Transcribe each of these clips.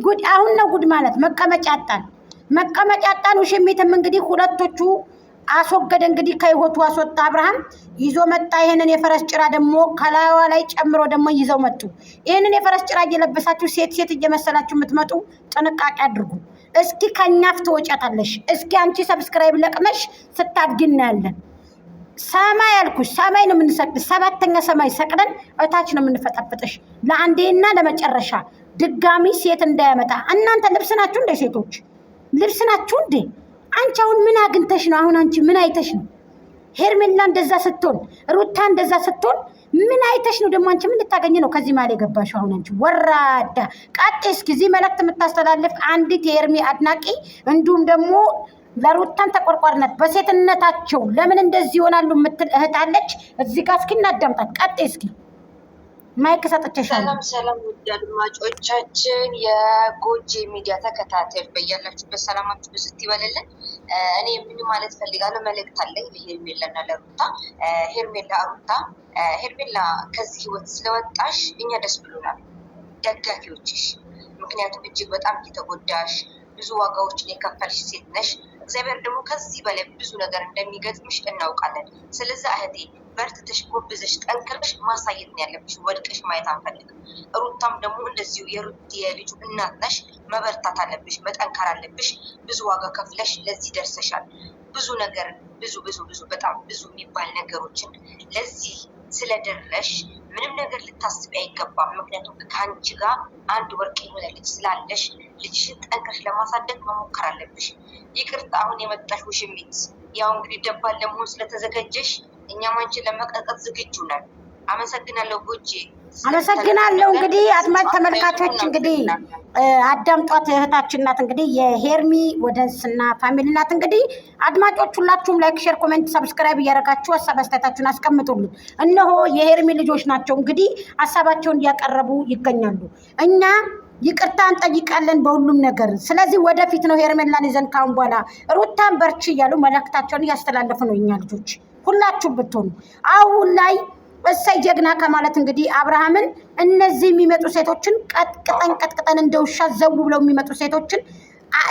ጉድ አሁን ነው ጉድ ማለት መቀመጫ አጣን ውሽሚትም እንግዲህ ሁለቶቹ አስወገደ እንግዲህ ከህይወቱ አስወጣ አብርሃም ይዞ መጣ ይሄንን የፈረስ ጭራ ደግሞ ከላይዋ ላይ ጨምሮ ደግሞ ይዘው መጡ ይሄንን የፈረስ ጭራ እየለበሳችሁ ሴት እየመሰላችሁ የምትመጡ ጥንቃቄ አድርጉ እስኪ ከኛፍ ትወጫታለሽ እስኪ አንቺ ሰብስክራይብ ለቅመሽ ስታድግና ያለን ሰማይ ያልኩሽ ሰማይ ነው የምንሰቅድ ሰባተኛ ሰማይ ሰቅደን እታች ነው የምንፈጠፍጥሽ ለአንዴና ለመጨረሻ ድጋሚ ሴት እንዳያመጣ እናንተ ልብስ ናችሁ እንደ ሴቶች ልብስ ናችሁ እንደ አንቺ አሁን ምን አግንተሽ ነው አሁን አንቺ ምን አይተሽ ነው ሄርሜላ እንደዛ ስትሆን ሩታ እንደዛ ስትሆን ምን አይተሽ ነው ደግሞ አንቺ ምን ልታገኝ ነው ከዚህ ማለ የገባሽው አሁን አንቺ ወራዳ ቃጤ እስኪ እዚህ መልእክት የምታስተላልፍ አንዲት የሄርሜ አድናቂ እንዲሁም ደግሞ ለሩታን ተቆርቋሪነት በሴትነታቸው ለምን እንደዚህ ይሆናሉ የምትል እህት አለች እዚህ ጋር እስኪ እናዳምጣት ቃጤ እስኪ ማይክ ሰጥቼሻለሁ ሰላም ውድ አድማጮቻችን የጎጂ ሚዲያ ተከታታዮች በያላችሁበት ሰላማችሁ ብዙ ይበልልን እኔ ምን ማለት ፈልጋለሁ መልእክት አለኝ ለሄርሜላና ለሩታ ሄርሜላ ከዚህ ህይወት ስለወጣሽ እኛ ደስ ብሎናል ደጋፊዎችሽ ምክንያቱም እጅግ በጣም እየተጎዳሽ ብዙ ዋጋዎችን የከፈልሽ ሴት ነሽ እግዚአብሔር ደግሞ ከዚህ በላይ ብዙ ነገር እንደሚገጥምሽ እናውቃለን ስለዚህ እህቴ በርትተሽ ጎብዘሽ ጠንክረሽ ማሳየት ነው ያለብሽ ወድቀሽ ማየት አንፈልግም ሩታም ደግሞ እንደዚሁ የልጁ እናት ነሽ መበርታት አለብሽ መጠንከር አለብሽ ብዙ ዋጋ ከፍለሽ ለዚህ ደርሰሻል ብዙ ነገር ብዙ በጣም ብዙ የሚባል ነገሮችን ለዚህ ስለደረሽ ምንም ነገር ልታስቢ አይገባም ምክንያቱም ከአንቺ ጋር አንድ ወርቅ የሆነ ልጅ ስላለሽ ልጅሽን ጠንክረሽ ለማሳደግ መሞከር አለብሽ ይቅርታ አሁን የመጣሽ ውሽሚት ያው እንግዲህ ደባል ለመሆን ስለተዘጋጀሽ እኛም አንቺን ለመቀጥቀጥ ዝግጁ ነን አመሰግናለሁ ጎጂ አመሰግናለሁ እንግዲህ አድማጭ ተመልካቾች እንግዲህ አዳምጧት እህታችን ናት እንግዲህ የሄርሚ ወደንስና ፋሚሊ ናት እንግዲህ አድማጮች ሁላችሁም ላይክ ሼር ኮሜንት ሰብስክራይብ እያደረጋችሁ ሀሳብ አስተያየታችሁን አስቀምጡልን እነሆ የሄርሚ ልጆች ናቸው እንግዲህ ሀሳባቸውን እያቀረቡ ይገኛሉ እኛ ይቅርታ እንጠይቃለን በሁሉም ነገር ስለዚህ ወደፊት ነው ሄርሜላን ይዘን ካሁን በኋላ ሩታን በርቺ እያሉ መልእክታቸውን እያስተላለፉ ነው እኛ ልጆች ሁላችሁም ብትሆኑ አሁን ላይ እሰይ ጀግና ከማለት እንግዲህ አብርሃምን እነዚህ የሚመጡ ሴቶችን ቀጥቅጠን እንደውሻ ዘው ብለው የሚመጡ ሴቶችን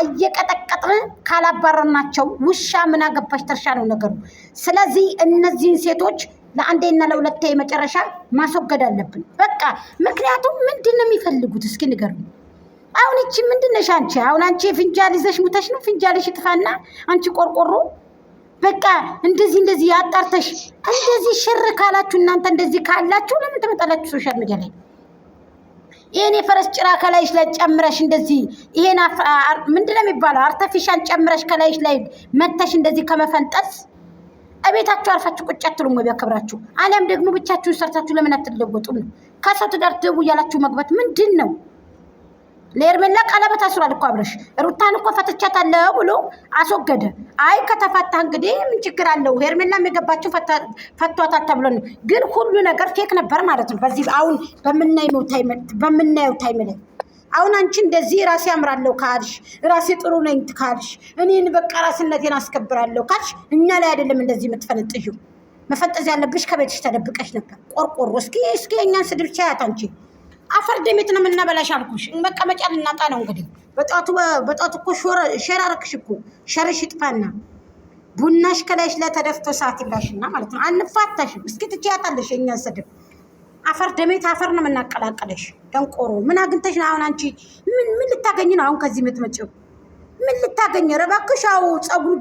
እየቀጠቀጥን ካላባረርናቸው ውሻ ምን አገባሽ ተርሻ ነው ነገሩ ስለዚህ እነዚህን ሴቶች ለአንዴና ለሁለቴ መጨረሻ ማስወገድ አለብን በቃ ምክንያቱም ምንድነው የሚፈልጉት እስኪ ንገሩኝ አሁን እቺ ምንድነሽ አንቺ አሁን አንቺ ፍንጃል ይዘሽ ሙተሽ ነው ፍንጃልሽ ይጥፋና አንቺ ቆርቆሮ በቃ እንደዚህ ያጣርተሽ እንደዚህ ሽር ካላችሁ እናንተ እንደዚህ ካላችሁ ለምን ተመጣላችሁ ሶሻል ሚዲያ ላይ ይሄኔ ፈረስ ጭራ ከላይሽ ላይ ጨምረሽ እንደዚህ ይሄን ምንድነው የሚባለው አርቲፊሻል ጨምረሽ ከላይሽ ላይ መተሽ እንደዚህ ከመፈንጠስ እቤታችሁ አርፋችሁ ቁጭ አትሉም ወይ ቢያከብራችሁ አለም ደግሞ ብቻችሁን ሰርታችሁ ለምን አትለወጡም ከሰው ትዳር ደቡ ያላችሁ መግባት ምንድነው ለሄርሜላ ቀለበት አስሯል እኮ አብረሽ ሩታን እኮ ፈትቻታለሁ ብሎ አስወገደ አይ ከተፈታ እንግዲህ ምን ችግር አለው ሄርሜላ የሚገባችሁ ፈቷታል ተብሎ ነው ግን ሁሉ ነገር ፌክ ነበር ማለት ነው በዚህ አሁን በምናየው ታይም ላይ አሁን አንቺ እንደዚህ ራሴ አምራለሁ ካልሽ ራሴ ጥሩ ነኝ ካልሽ እኔን በቃ ራስነቴን አስከብራለሁ ካልሽ እኛ ላይ አይደለም እንደዚህ የምትፈነጥዩ መፈንጠዝ ያለብሽ ከቤትሽ ተደብቀሽ ነበር ቆርቆሮ እስኪ እኛን ስድብ ቻያት አንቺ አፈር ደሜት ነው የምናበላሽ አልኩሽ መቀመጫ ልናጣ ነው እንግዲህ በጣቱ እኮ ሸራረክሽ እኮ ሸርሽ ይጥፋና ቡናሽ ከላይሽ ላይ ተደፍቶ ሰዓት ይላሽና ማለት ነው አንፋታሽም እስኪ ትቻያታለሽ የእኛን ስድብ አፈር ደሜት አፈር ነው የምናቀላቀለሽ ደንቆሮ ምን አግኝተሽ ነው አሁን አንቺ ምን ልታገኝ ነው አሁን ከዚህ የምትመጪው ምን ልታገኝ ረባክሽ አው ጸጉሩ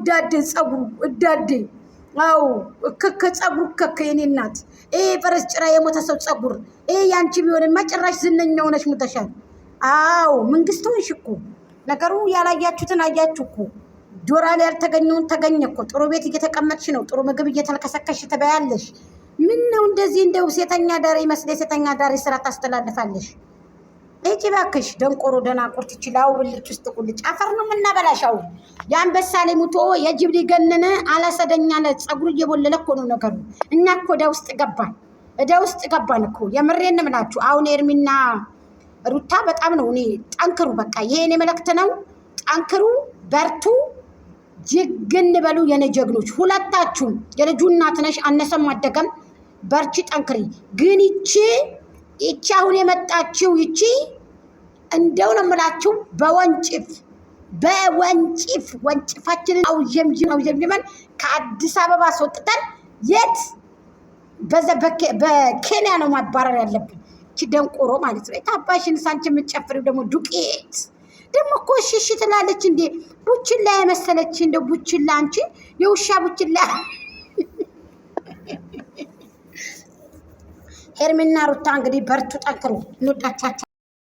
እዳዴ አው ጸጉሩ የኔ እናት ፈረስ ጭራ የሞተ ሰው ጸጉር ያንቺ ቢሆን ማጭራሽ ዝነኛው ነሽ ሙተሻል አው መንግስቱ እኮ ነገሩ ያላያችሁትን አያችሁ እኮ ዶራል ያልተገኘውን ተገኘ እኮ ጥሩ ቤት እየተቀመጥሽ ነው ጥሩ ምግብ እየተልከሰከሽ ተበያለሽ ምን ነው እንደዚህ እንደው ሴተኛ ዳሪ መስለ ሴተኛ ዳሪ ስራ ታስተላልፋለሽ እጂ ባክሽ ደንቆሮ ደናቁርት ይችላል ብልጭ ውስጥ ቁልጭ አፈር ነው የምናበላሻው ያንበሳሌ ሙቶ የጅብ ሊገነነ አላሰደኛ ለጸጉር እየቦለለ እኮ ነው ነገሩ እኛ እኮ እዳ ውስጥ ገባን እኮ የምሬን ምላችሁ አሁን ኤርሚና ሩታ በጣም ነው እኔ ጠንክሩ በቃ ይሄኔ መልእክት ነው ጠንክሩ በርቱ ጅግን በሉ የኔ ጀግኖች ሁለታችሁም የልጁ እናት ነሽ አነሰም አደገም በርቺ ጠንክሪ ግን ይቺ ይቺ አሁን የመጣችው ይቺ እንደው ነው የምላችሁ ወንጭፋችንን አውጀምጅመን ከአዲስ አበባ አስወጥተን የት በኬንያ ነው ማባረር ያለብን። እቺ ደንቆሮ ማለት ነው። የታባሽን ሳንቺ የምትጨፍሪው ደግሞ ዱቄት ደግሞ እኮ ሽሽ ትላለች እንዴ! ቡችላ የመሰለች እንደ ቡችላ አንቺ የውሻ ቡችላ። ሄርሜና ሩታ እንግዲህ በርቱ፣ ጠንክሩ፣ እንወዳችኋለን።